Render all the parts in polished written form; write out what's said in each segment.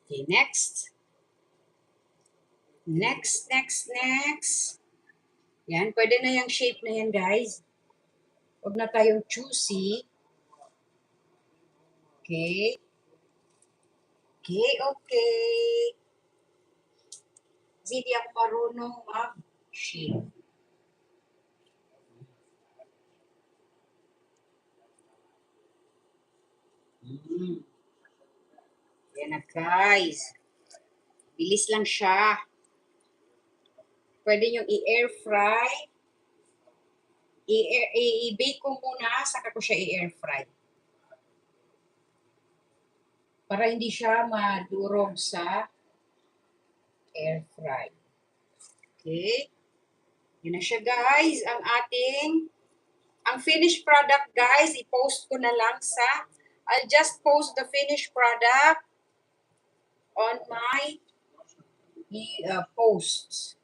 Okay, next. Next. Yan, pwede na yung shape na yan, guys. Huwag na tayong choosy. Okay. Okay. Hindi ako marunong mag-shape. Yan na, guys. Bilis lang siya. Pwede nyo i-air fry. I-bake ko muna, saka ko siya i-air fry. Para hindi siya madurog sa air fry. Okay? Yun na siya, guys. Ang finished product, guys, i-post ko na lang I'll just post the finished product on my posts.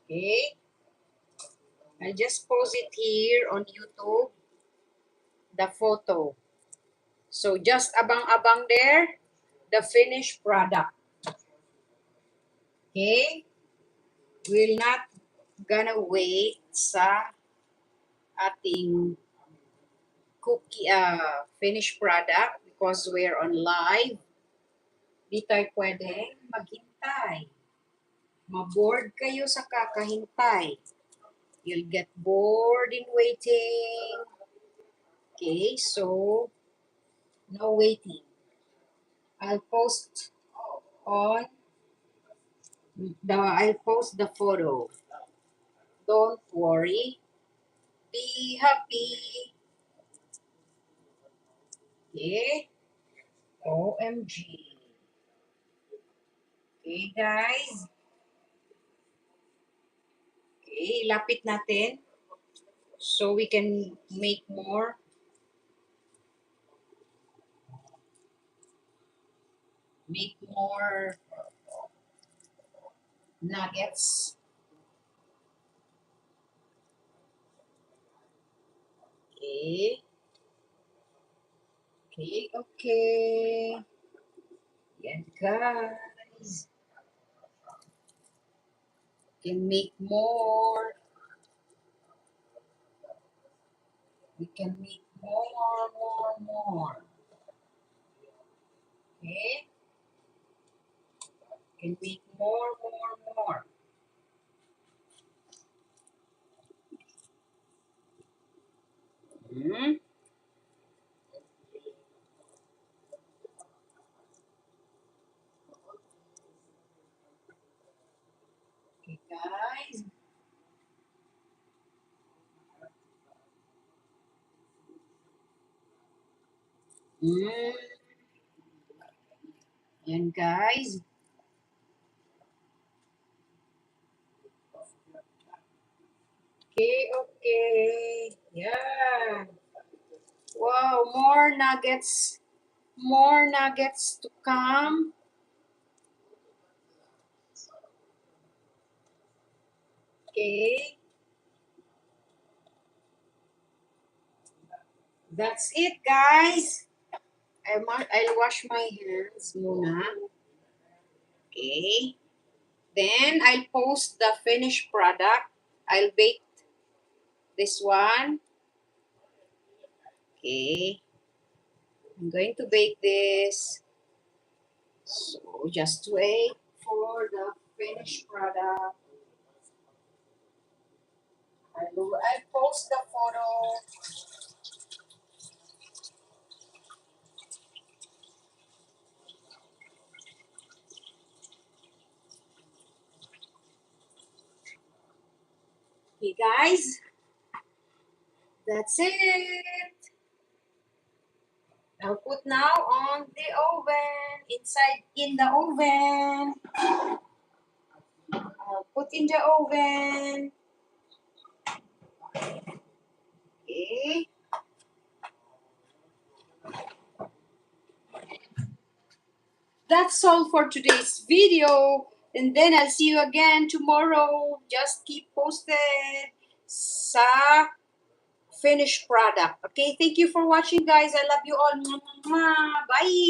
Okay? I'll just post it here on YouTube, the photo. So, just abang-abang there, the finished product. Okay? We're not gonna wait sa ating finished product because we're on live. Di tayo pwedeng maghintay. Ma-bored kayo sa kakahintay. You'll get bored in waiting. Okay, so no waiting. I'll post the photo. Don't worry. Be happy. Okay? OMG. Okay, guys. Okay, lapit natin. So we can make more. Make more nuggets. Okay. Okay. Yan, guys. Can make more. We can make more. Okay? Can make more. Hmm? Okay, guys. Yan, guys. Okay. Yeah. Wow, more nuggets. More nuggets to come. Okay. That's it, guys. I'll wash my hands muna. Okay. Then, I'll post the finished product. I'll bake this one. Okay. I'm going to bake this. So, just wait for the finished product. I'll post the photo. Okay, guys. That's it. I'll put now on the oven. In the oven. I'll put in the oven. Okay. That's all for today's video. And then I'll see you again tomorrow. Just keep posted sa finished product. Okay, thank you for watching, guys. I love you all. Bye.